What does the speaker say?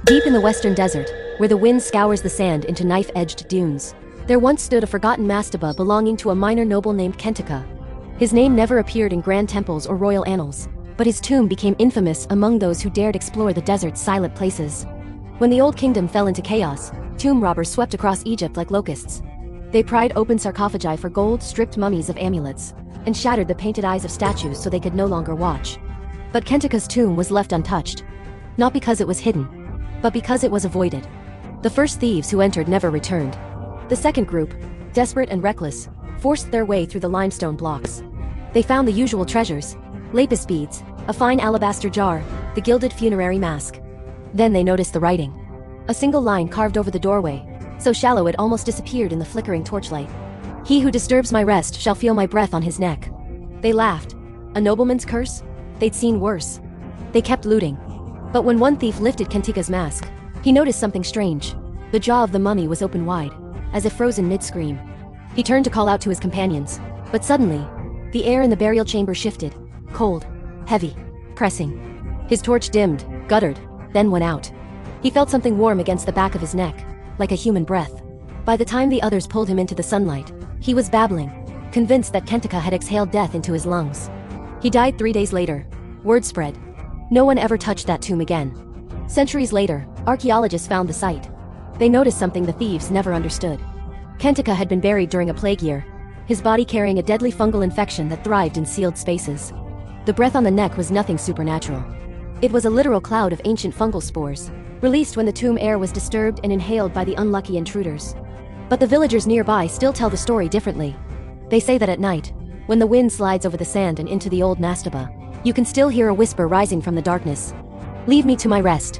Deep in the western desert, where the wind scours the sand into knife-edged dunes, there once stood a forgotten mastaba belonging to a minor noble named Khentika. His name never appeared in grand temples or royal annals, but his tomb became infamous among those who dared explore the desert's silent places. When the old kingdom fell into chaos, tomb robbers swept across Egypt like locusts. They pried open sarcophagi for gold, stripped mummies of amulets, and shattered the painted eyes of statues so they could no longer watch. But Khentika's tomb was left untouched. Not because it was hidden, but because it was avoided. The first thieves who entered never returned. The second group, desperate and reckless, forced their way through the limestone blocks. They found the usual treasures: lapis beads, a fine alabaster jar, the gilded funerary mask. Then they noticed the writing. A single line carved over the doorway, so shallow it almost disappeared in the flickering torchlight. "He who disturbs my rest shall feel my breath on his neck." They laughed. A nobleman's curse? They'd seen worse. They kept looting. But when one thief lifted Khentika's mask, he noticed something strange. The jaw of the mummy was open wide, as if frozen mid-scream. He turned to call out to his companions, but suddenly, the air in the burial chamber shifted, cold, heavy, pressing. His torch dimmed, guttered, then went out. He felt something warm against the back of his neck, like a human breath. By the time the others pulled him into the sunlight, he was babbling, convinced that Khentika had exhaled death into his lungs. He died 3 days later. Word spread. No one ever touched that tomb again. Centuries later, archaeologists found the site. They noticed something the thieves never understood. Khentika had been buried during a plague year, his body carrying a deadly fungal infection that thrived in sealed spaces. The breath on the neck was nothing supernatural. It was a literal cloud of ancient fungal spores, released when the tomb air was disturbed and inhaled by the unlucky intruders. But the villagers nearby still tell the story differently. They say that at night, when the wind slides over the sand and into the old mastaba, you can still hear a whisper rising from the darkness. "Leave me to my rest.